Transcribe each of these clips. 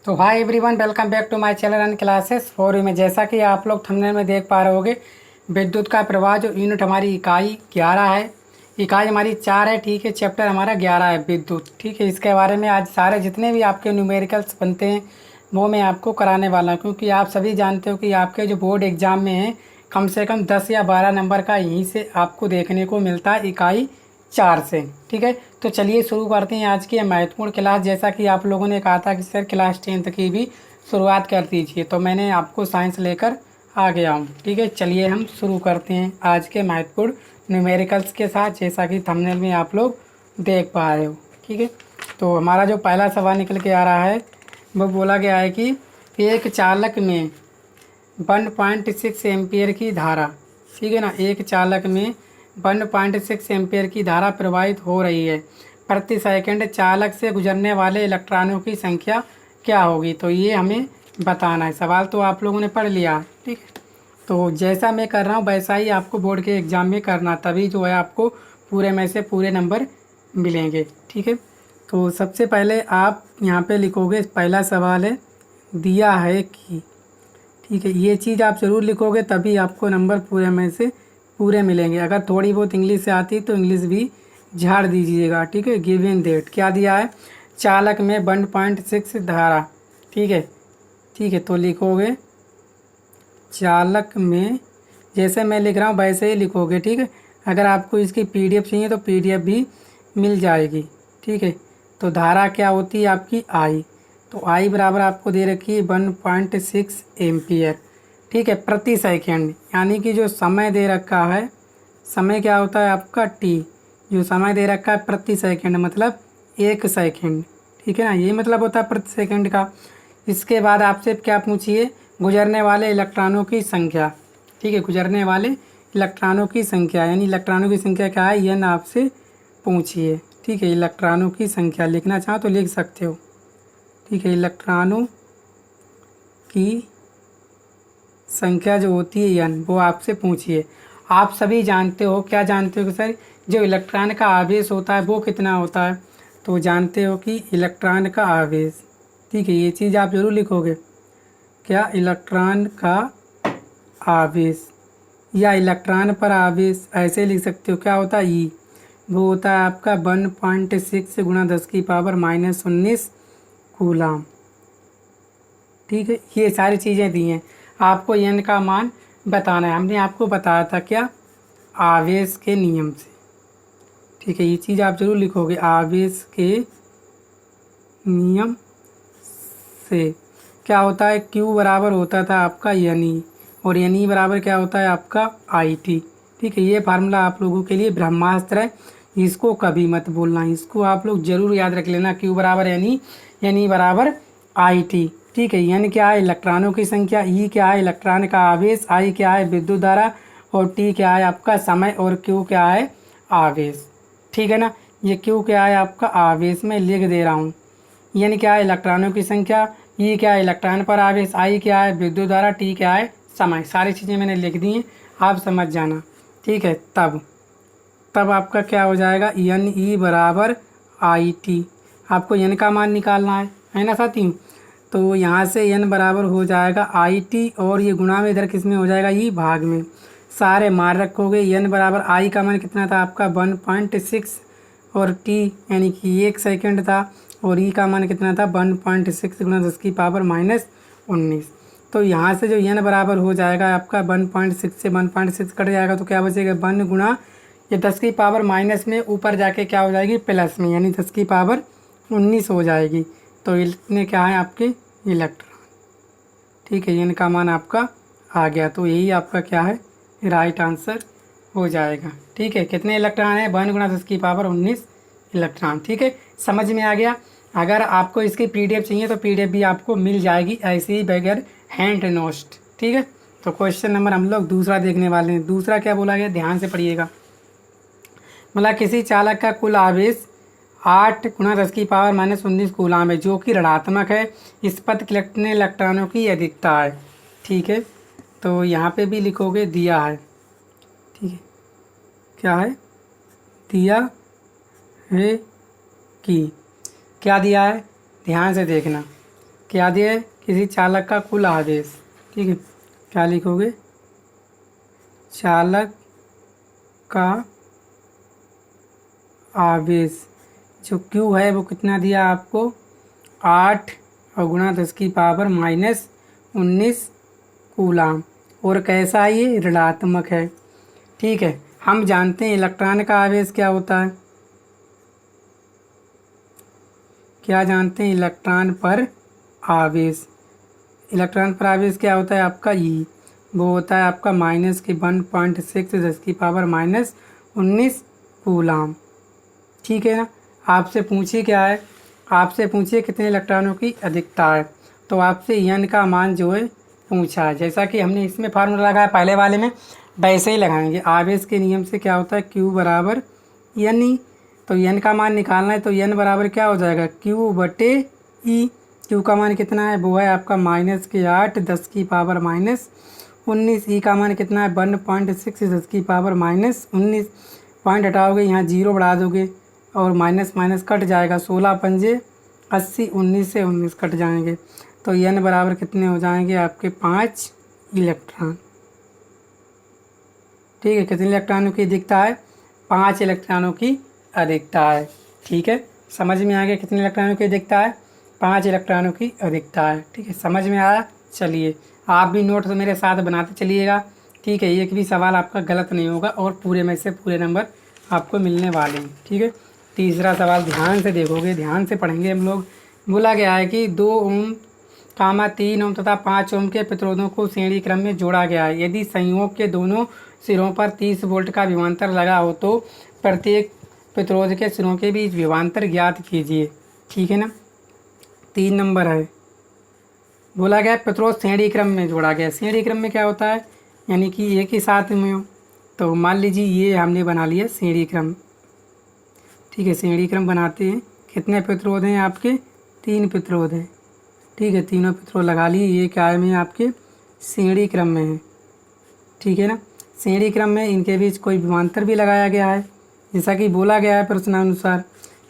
तो hi everyone, welcome back to my channel and classes for you में। जैसा कि आप लोग थंबनेल में देख पा रहे होगे, विद्युत का प्रवाह जो यूनिट हमारी इकाई 11 है, इकाई हमारी 4 है। ठीक है, चैप्टर हमारा 11 है विद्युत। ठीक है, इसके बारे में आज सारे जितने भी आपके न्यूमेरिकल्स बनते हैं वो मैं आपको कराने वाला हूँ, क्योंकि आप सभी जानते हो कि आपके जो बोर्ड एग्ज़ाम में है कम से कम 10 या 12 नंबर का यहीं से आपको देखने को मिलता है, इकाई 4 से। ठीक है, तो चलिए शुरू करते हैं आज की महत्वपूर्ण क्लास। जैसा कि आप लोगों ने कहा था कि सर क्लास 10th की भी शुरुआत कर दीजिए, तो मैंने आपको साइंस लेकर आ गया हूँ। ठीक है, चलिए हम शुरू करते हैं आज के महत्वपूर्ण न्यूमेरिकल्स के साथ, जैसा कि थंबनेल में आप लोग देख पा रहे हो। ठीक है, तो हमारा जो पहला सवाल निकल के आ रहा है वो बोला गया है कि एक चालक में 1.6 एम्पियर की धारा, ठीक है ना, एक चालक में 1.6 एम्पियर की धारा प्रवाहित हो रही है। प्रति सेकंड चालक से गुजरने वाले इलेक्ट्रॉनों की संख्या क्या होगी? तो ये हमें बताना है। सवाल तो आप लोगों ने पढ़ लिया, ठीक है। तो जैसा मैं कर रहा हूँ वैसा ही आपको बोर्ड के एग्ज़ाम में करना, तभी जो है आपको पूरे में से पूरे नंबर मिलेंगे। ठीक है, तो सबसे पहले आप यहाँ पे लिखोगे, पहला सवाल है दिया है कि, ठीक है, ये चीज़ आप ज़रूर लिखोगे तभी आपको नंबर पूरे में से पूरे मिलेंगे। अगर थोड़ी बहुत इंग्लिश से आती तो इंग्लिश भी झाड़ दीजिएगा। ठीक है, गिवन डेट क्या दिया है, चालक में 1.6 धारा। ठीक है, ठीक है, तो लिखोगे चालक में, जैसे मैं लिख रहा हूँ वैसे ही लिखोगे। ठीक है, अगर आपको इसकी पीडीएफ चाहिए तो पीडीएफ भी मिल जाएगी। ठीक है, तो धारा क्या होती है आपकी आई, तो आई बराबर आपको दे रखी है 1.6 एम्पियर। ठीक है, प्रति सेकंड, यानी कि जो समय दे रखा है, समय क्या होता है आपका टी, जो समय दे रखा है प्रति सेकंड मतलब 1 सेकंड। ठीक है ना, ये मतलब होता है प्रति सेकंड का। इसके बाद आपसे क्या पूछिए, गुजरने वाले इलेक्ट्रॉनों की संख्या। ठीक है, गुजरने वाले इलेक्ट्रॉनों की संख्या, यानी इलेक्ट्रॉनों की संख्या क्या है यह ना आपसे पूछिए। ठीक है, इलेक्ट्रॉनों की संख्या लिखना चाहो तो लिख सकते हो। ठीक है, इलेक्ट्रॉनों की संख्या जो होती है यन, वो आपसे पूछिए। आप सभी जानते हो, क्या जानते हो कि सर जो इलेक्ट्रॉन का आवेश होता है वो कितना होता है? तो जानते हो कि इलेक्ट्रॉन का आवेश, ठीक है, ये चीज़ आप ज़रूर लिखोगे। क्या इलेक्ट्रॉन का आवेश या इलेक्ट्रॉन पर आवेश, ऐसे लिख सकते हो। क्या होता है ई, वो होता है आपका 1.6 गुणा 10⁻⁻19 कूलाम। ठीक है, ये सारी चीज़ें दी हैं, आपको एन का मान बताना है। हमने आपको बताया था क्या, आवेश के नियम से। ठीक है, ये चीज़ आप जरूर लिखोगे, आवेश के नियम से क्या होता है, क्यू बराबर होता था आपका एन ई, और एन ई बराबर क्या होता है आपका आई टी। ठीक है, ये फार्मूला आप लोगों के लिए ब्रह्मास्त्र है, इसको कभी मत बोलना, इसको आप लोग जरूर याद रख लेना। क्यू बराबर एन ई बराबर आई टी। ठीक है, एन क्या है, इलेक्ट्रॉनों की संख्या, ई क्या है, इलेक्ट्रॉन का आवेश, आई क्या है, विद्युत धारा, और टी क्या है आपका समय, और क्यू क्या है, आवेश। ठीक है ना, ये क्यू क्या है आपका आवेश, में लिख दे रहा हूँ। एन क्या है, इलेक्ट्रॉनों की संख्या, ई क्या है, इलेक्ट्रॉन पर आवेश, आई क्या है, विद्युत धारा, टी क्या है, समय। सारी चीज़ें मैंने लिख दी हैं, आप समझ जाना। ठीक है, तब आपका क्या हो जाएगा, एन ई बराबर आई टी। आपको एन का मान निकालना है ना साथियों। तो यहाँ से एन बराबर हो जाएगा आई टी, और ये गुणा में इधर किस में हो जाएगा, ई भाग में। सारे मान रखोगे, एन बराबर आई का मान कितना था आपका 1.6, और टी यानी कि 1 सेकंड था, और ई का मान कितना था 1.6 गुणा 10⁻⁻19। तो यहाँ से जो एन बराबर हो जाएगा आपका 1.6 से 1.6 कट जाएगा, तो क्या बचेगा 1 गुणा ये 10⁻⁻ में ऊपर जाके क्या हो जाएगी प्लस में, यानी 10⁻19 हो जाएगी। तो इतने क्या है आपके इलेक्ट्रॉन। ठीक है, इनका मान आपका आ गया, तो यही आपका क्या है राइट आंसर हो जाएगा। ठीक है, कितने इलेक्ट्रॉन है, 1 गुणा 10⁻19 इलेक्ट्रॉन। ठीक है, समझ में आ गया। अगर आपको इसकी पीडीएफ चाहिए तो पीडीएफ भी आपको मिल जाएगी, ऐसे ही बगैर हैंड नोस्ट। ठीक है, तो क्वेश्चन नंबर हम लोग दूसरा देखने वाले हैं। दूसरा क्या बोला गया, ध्यान से पढ़िएगा। मतलब किसी चालक का कुल आवेश 8 गुणा 10⁻⁻19 कूलाम है, जो कि ऋणात्मक है। इस पथ कितने इलेक्ट्रॉनों की अधिकता है? ठीक है, तो यहाँ पे भी लिखोगे दिया है। ठीक है, क्या है, दिया है कि, क्या दिया है, ध्यान से देखना। क्या दिया है, किसी चालक का कुल आवेश। ठीक है, क्या लिखोगे, चालक का आवेश जो Q है वो कितना दिया आपको, 8 और गुणा 10 की पावर -19 कूलाम, और कैसा है, ये ऋणात्मक है। ठीक है, हम जानते हैं इलेक्ट्रॉन का आवेश क्या होता है, क्या जानते हैं, इलेक्ट्रॉन पर आवेश। इलेक्ट्रॉन पर आवेश क्या होता है आपका, ई, वो होता है आपका -1.6 10 की पावर -19 कूलाम। ठीक है ना। आपसे पूछिए क्या है, आपसे पूछिए कितने इलेक्ट्रॉनों की अधिकता है, तो आपसे n का मान जो है पूछा है। जैसा कि हमने इसमें फार्मूला लगाया पहले वाले में, वैसे ही लगाएंगे। आवेश के नियम से क्या होता है, Q बराबर n ई, तो n का मान निकालना है तो n बराबर क्या हो जाएगा, Q/E। Q का मान कितना है, वो है आपका -8 10 की पावर -19। ई का मान कितना है, 1.6 10 की पावर -19। पॉइंट हटाओगे, यहाँ 0 बढ़ा दोगे और माइनस माइनस कट जाएगा, 16 पंजे 80, 19 से 19 कट जाएंगे, तो n बराबर कितने हो जाएंगे आपके, 5 इलेक्ट्रॉन। ठीक है, कितने इलेक्ट्रॉनों की अधिकता है, 5 इलेक्ट्रॉनों की अधिकता है। ठीक है, समझ में आ गया कितने इलेक्ट्रॉनों की अधिकता है, 5 इलेक्ट्रॉनों की अधिकता है। ठीक है, समझ में आया। चलिए आप भी नोट तो मेरे साथ बनाते चलिएगा। ठीक है, एक भी सवाल आपका गलत नहीं होगा और पूरे में से पूरे नंबर आपको मिलने वाले हैं। ठीक है, तीसरा सवाल ध्यान से देखोगे, ध्यान से पढ़ेंगे हम लोग। बोला गया है कि 2 ओम 3 ओम तथा 5 ओम के प्रतिरोधों को श्रेणी क्रम में जोड़ा गया है। यदि संयोग के दोनों सिरों पर 30 वोल्ट का विभवांतर लगा हो तो प्रत्येक प्रतिरोध के सिरों के बीच विभवांतर ज्ञात कीजिए। ठीक है ना। 3 नंबर है, बोला गया प्रतिरोध श्रेणी क्रम में जोड़ा गया। श्रेणी क्रम में क्या होता है, यानी कि एक ही साथ में हो। तो मान लीजिए ये हमने बना लिया श्रेणी क्रम। ठीक है, श्रेणी क्रम बनाते हैं। कितने प्रतिरोध हैं आपके, 3 प्रतिरोध हैं। ठीक है, तीनों प्रतिरोध लगा लिए। ये क्या है, आपके श्रेणी क्रम में है। ठीक है ना। श्रेणी क्रम में इनके बीच कोई विभवांतर भी लगाया गया है, जैसा कि बोला गया है प्रश्नानुसार।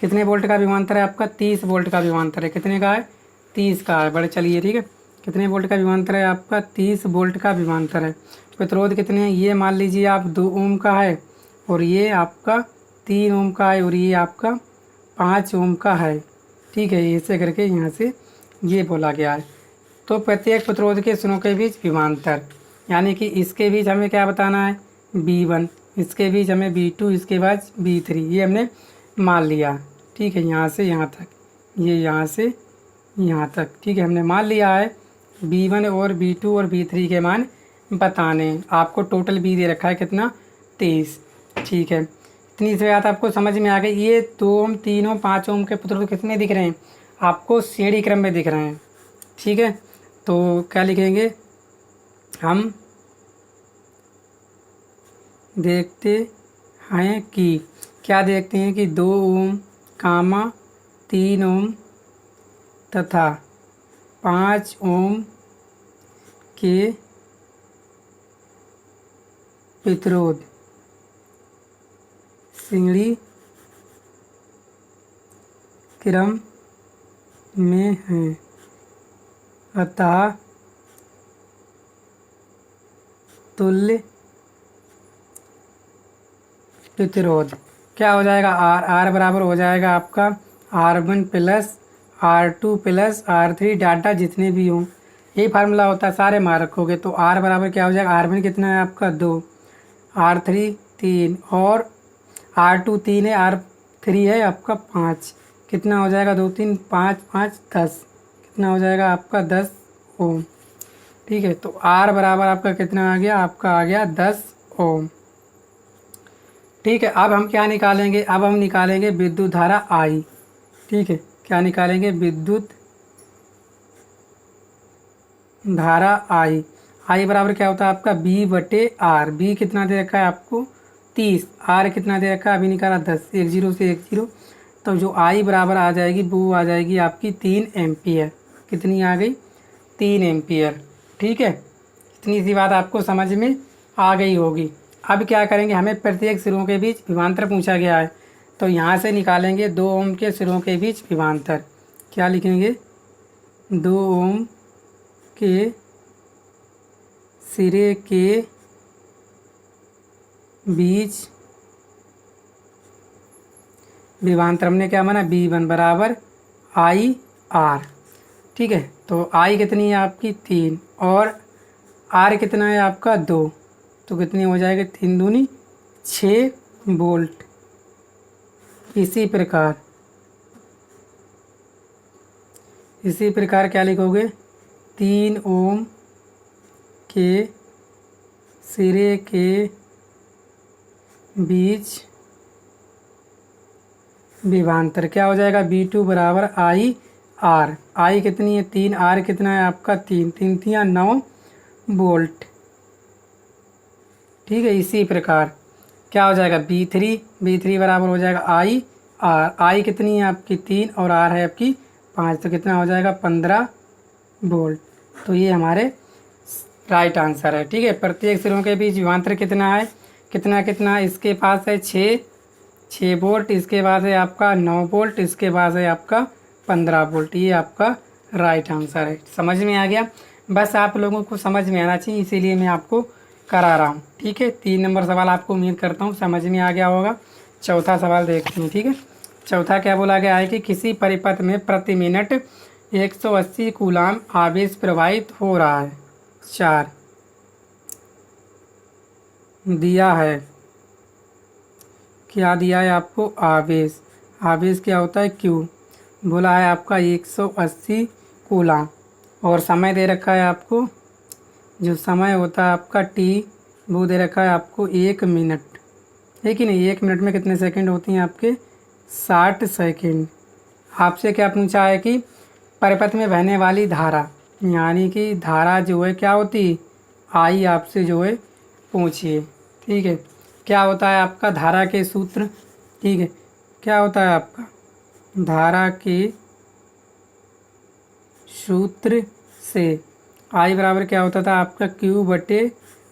कितने वोल्ट का विभवांतर है आपका, 30 वोल्ट का विभवांतर है। कितने का है, 30 का है। बड़े चलिए, ठीक है, कितने वोल्ट का विभवांतर है आपका, 30 वोल्ट का विभवांतर है। प्रतिरोध कितने हैं, ये मान लीजिए आप 2 ओम का है, और ये आपका 3 ओम का है, और ये आपका 5 ओम का है। ठीक है, ऐसे करके यहाँ से ये बोला गया है। तो प्रत्येक प्रतिरोध के सिरों के बीच विभवांतर, यानी कि इसके बीच हमें क्या बताना है, V1, इसके बीच हमें V2, इसके बाद V3, ये हमने मान लिया। ठीक है, यहाँ से यहाँ तक, ये यहाँ से यहाँ तक। ठीक है, हमने मान लिया है। V1 और V2 और V3 के मान बताने। आपको टोटल B दे रखा है कितना, 23। ठीक है, इतनी सी बात आपको समझ में आ गई। ये 2 ओम 3 ओम 5 ओम के प्रतिरोध कितने दिख रहे हैं आपको, श्रेणी क्रम में दिख रहे हैं। ठीक है, तो क्या लिखेंगे हम, देखते हैं कि, क्या देखते हैं कि 2 ओम 3 ओम तथा 5 ओम के प्रतिरोध श्रेणी क्रम में हैं, अतः तुल्य प्रतिरोध क्या हो जाएगा, R बराबर हो जाएगा आपका R1 plus R2 plus R3 data जितने भी हों। यही फार्मूला होता है, सारे मार रखोगे तो R बराबर क्या हो जाएगा, R1 कितना है आपका 2, R3 3 और R2 3 है, R3 है आपका 5। कितना हो जाएगा, 2 3 5 5 10, कितना हो जाएगा आपका 10 ओम। ठीक है, तो R बराबर आपका कितना आ गया, आपका आ गया 10 ओम। ठीक है, अब हम क्या निकालेंगे, अब हम निकालेंगे विद्युत धारा I। ठीक है, क्या निकालेंगे, विद्युत धारा I बराबर क्या होता है आपका V/R। V कितना दे रखा है आपको 30, R कितना दे रखा है अभी निकाला 10, 1 0 से 1 0, तो जो I बराबर आ जाएगी वो आ जाएगी आपकी 3 एम्पियर। कितनी आ गई, 3 एम्पियर। ठीक है, इतनी सी बात आपको समझ में आ गई होगी। अब क्या करेंगे, हमें प्रत्येक सिरों के बीच विभवांतर पूछा गया है, तो यहाँ से निकालेंगे 2 ओम के सिरों के बीच विभवांतर। क्या लिखेंगे, 2 ओम के सिरे के बीच विभवांतर हमने क्या माना, V1 बराबर आई आर। ठीक है, तो आई कितनी है आपकी 3 और आर कितना है आपका 2, तो कितनी हो जाएगी 3 दूनी 6 वोल्ट। इसी प्रकार क्या लिखोगे, 3 ओम के सिरे के बीच विभवांतर क्या हो जाएगा, V2 बराबर आई आर। आई कितनी है 3, आर कितना है आपका 3, 3 3 9 वोल्ट। ठीक है, इसी प्रकार क्या हो जाएगा V3 बराबर हो जाएगा आई आर। आई कितनी है आपकी 3 और आर है आपकी 5, तो कितना हो जाएगा 15 वोल्ट। तो ये हमारे राइट आंसर है। ठीक है, प्रत्येक सिरों के बीच विभवांतर कितना है, कितना इसके पास है 6 वोल्ट, इसके बाद है आपका 9 वोल्ट, इसके बाद है आपका 15 वोल्ट। ये आपका राइट आंसर है। समझ में आ गया, बस आप लोगों को समझ में आना चाहिए, इसीलिए मैं आपको करा रहा हूँ। ठीक है, 3 नंबर सवाल आपको उम्मीद करता हूँ समझ में आ गया होगा। चौथा सवाल देखते हैं। ठीक है, चौथा क्या बोला गया है कि किसी परिपथ में प्रति मिनट 180 कूलाम आवेश प्रवाहित हो रहा है। 4 दिया है, क्या दिया है आपको, आवेश। आवेश क्या होता है, क्यू। बोला है आपका 180 कूलाम और समय दे रखा है आपको, जो समय होता है आपका टी, वो दे रखा है आपको 1 मिनट। है कि नहीं, 1 मिनट में कितने सेकंड होती हैं आपके, 60 सेकंड। आपसे क्या पूछा है कि परिपथ में बहने वाली धारा, यानी कि धारा जो है क्या होती, आई आपसे जो है पूछिए। ठीक है, क्या होता है आपका धारा के सूत्र। ठीक है, क्या होता है आपका धारा के सूत्र से आई बराबर क्या होता था आपका Q बटे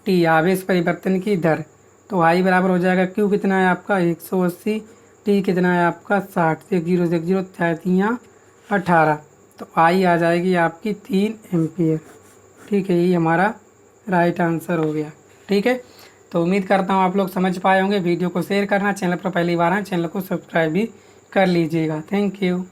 टी, आवेश परिवर्तन की दर। तो आई बराबर हो जाएगा Q कितना है आपका 180, टी कितना है आपका 60, 1 0 1 0 3 18, तो आई आ जाएगी आपकी 3 एम्पियर। ठीक है, ये हमारा राइट आंसर हो गया। ठीक है, तो उम्मीद करता हूँ आप लोग समझ पाए होंगे। वीडियो को शेयर करना, चैनल पर पहली बार आए चैनल को सब्सक्राइब भी कर लीजिएगा। Thank you.